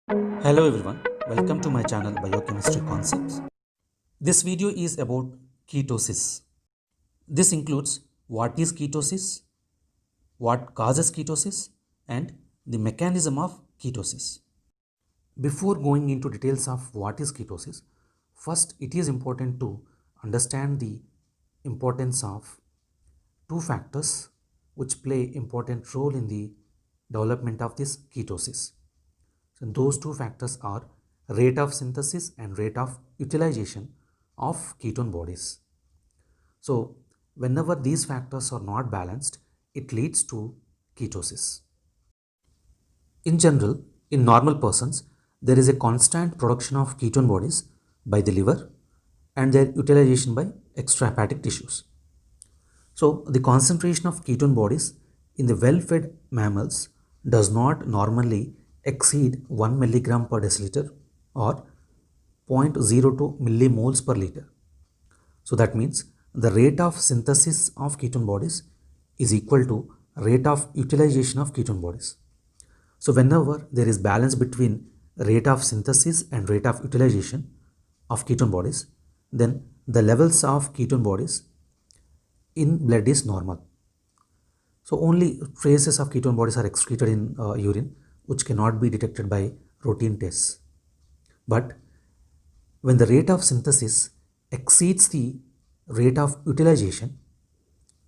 Hello everyone, welcome to my channel Biochemistry Concepts. This video is about ketosis. This includes what is ketosis, what causes ketosis, and the mechanism of ketosis. Before going into details of what is ketosis, first it is important to understand the importance of two factors which play important role in the development of this ketosis. So those two factors are rate of synthesis and rate of utilization of ketone bodies. So whenever these factors are not balanced, it leads to ketosis. In general, in normal persons, there is a constant production of ketone bodies by the liver and their utilization by extrahepatic tissues. So the concentration of ketone bodies in the well-fed mammals does not normally exceed 1 milligram per deciliter or 0.02 millimoles per liter. So that means the rate of synthesis of ketone bodies is equal to rate of utilization of ketone bodies. So whenever there is balance between rate of synthesis and rate of utilization of ketone bodies, then the levels of ketone bodies in blood is normal. So only traces of ketone bodies are excreted in urine, which cannot be detected by routine tests. But when the rate of synthesis exceeds the rate of utilization,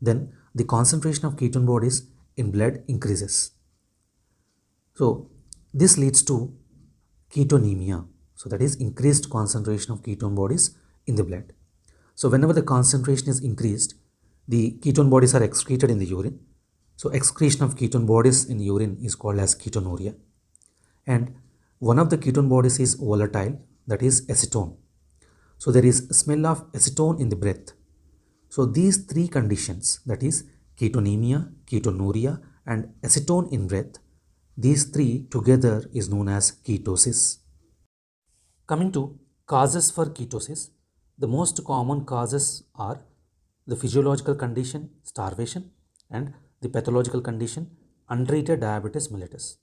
then the concentration of ketone bodies in blood increases. So this leads to ketonemia. So that is increased concentration of ketone bodies in the blood. So whenever the concentration is increased, the ketone bodies are excreted in the urine. So excretion of ketone bodies in urine is called as ketonuria. And one of the ketone bodies is volatile, that is acetone. So there is smell of acetone in the breath. So these three conditions, that is ketonemia, ketonuria and acetone in breath, these three together is known as ketosis. Coming to causes for ketosis, the most common causes are the physiological condition, starvation, and the pathological condition, untreated diabetes mellitus.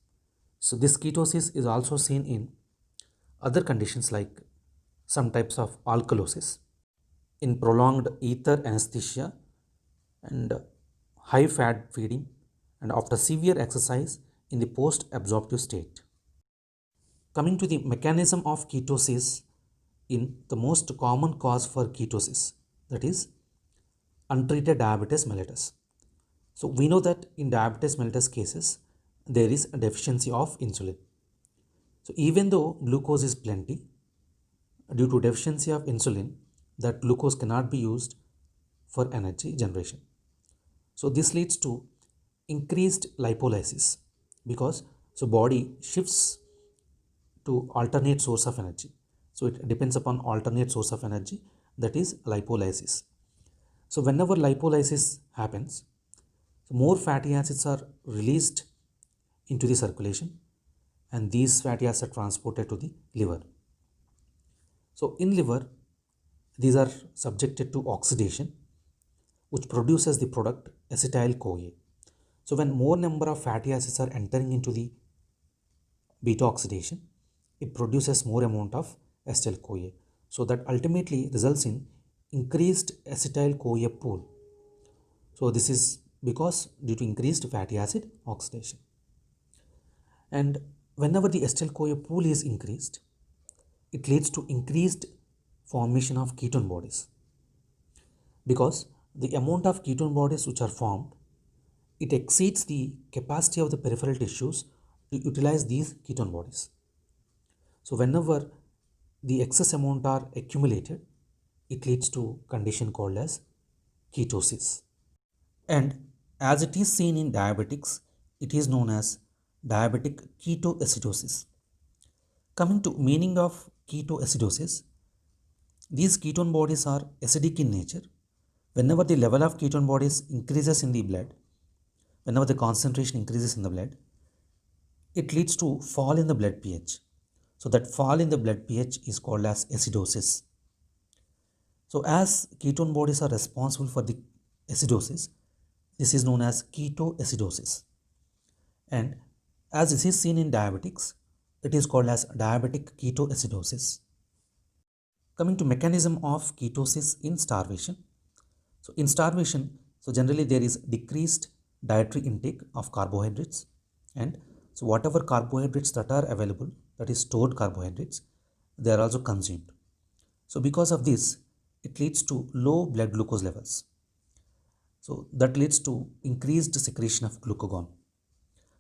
So this ketosis is also seen in other conditions like some types of alkalosis, in prolonged ether anesthesia and high fat feeding, and after severe exercise in the post absorptive state. Coming to the mechanism of ketosis, in the most common cause for ketosis, that is untreated diabetes mellitus. So we know that in diabetes mellitus cases, there is a deficiency of insulin. So even though glucose is plenty, due to deficiency of insulin, that glucose cannot be used for energy generation. So this leads to increased lipolysis because so body shifts to alternate source of energy. So it depends upon alternate source of energy, that is lipolysis. So whenever lipolysis happens, more fatty acids are released into the circulation and these fatty acids are transported to the liver. So in liver, these are subjected to oxidation, which produces the product acetyl-CoA. So when more number of fatty acids are entering into the beta oxidation, it produces more amount of acetyl-CoA. So that ultimately results in increased acetyl-CoA pool. So this is because due to increased fatty acid oxidation. And whenever the acetyl-CoA pool is increased, it leads to increased formation of ketone bodies, because the amount of ketone bodies which are formed, it exceeds the capacity of the peripheral tissues to utilize these ketone bodies. So whenever the excess amount are accumulated, it leads to condition called as ketosis. And as it is seen in diabetics, it is known as diabetic ketoacidosis. Coming to meaning of ketoacidosis, these ketone bodies are acidic in nature. Whenever the level of ketone bodies increases in the blood, whenever the concentration increases in the blood, it leads to fall in the blood pH. So that fall in the blood pH is called as acidosis. So as ketone bodies are responsible for the acidosis, this is known as ketoacidosis. And as this is seen in diabetics, It is called as diabetic ketoacidosis. Coming to mechanism of ketosis in starvation. So in starvation, so generally there is decreased dietary intake of carbohydrates, and so whatever carbohydrates that are available, that is stored carbohydrates, they are also consumed. So because of this, it leads to low blood glucose levels. So that leads to increased secretion of glucagon.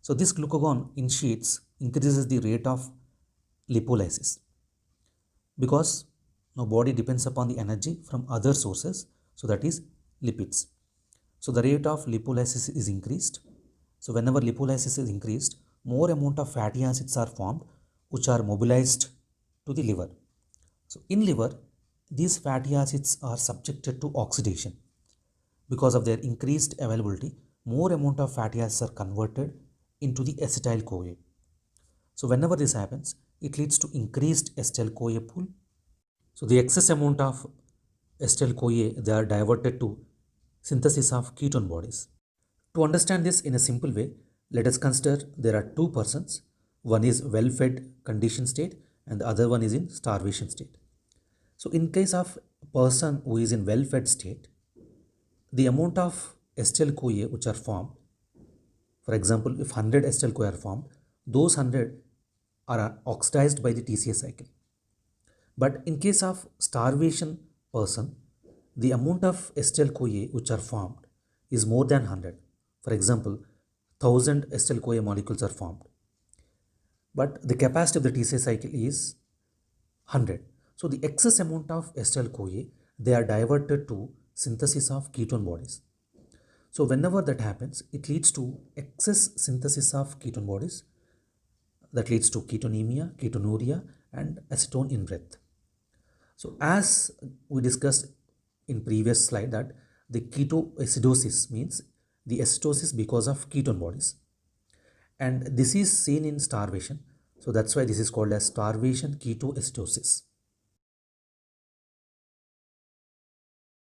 So this glucagon increases the rate of lipolysis because now body depends upon the energy from other sources, so that is lipids. So the rate of lipolysis is increased. So whenever lipolysis is increased, more amount of fatty acids are formed which are mobilized to the liver. So in liver, these fatty acids are subjected to oxidation. Because of their increased availability, more amount of fatty acids are converted into the acetyl CoA. So whenever this happens, it leads to increased acetyl CoA pool. So the excess amount of acetyl CoA, they are diverted to synthesis of ketone bodies. To understand this in a simple way, let us consider there are two persons. One is well-fed condition state and the other one is in starvation state. So in case of a person who is in well-fed state, the amount of acetyl CoA which are formed, for example, if 100 acetyl CoA are formed, those 100 are oxidized by the TCA cycle. But in case of starvation person, the amount of acetyl CoA which are formed is more than 100. For example, 1000 acetyl CoA molecules are formed. But the capacity of the TCA cycle is 100. So the excess amount of acetyl CoA, they are diverted to synthesis of ketone bodies. So whenever that happens, it leads to excess synthesis of ketone bodies. That leads to ketonemia, ketonuria, and acetone in breath. So as we discussed in previous slide that the ketoacidosis means the acidosis because of ketone bodies. And this is seen in starvation. So that's why this is called as starvation ketoacidosis.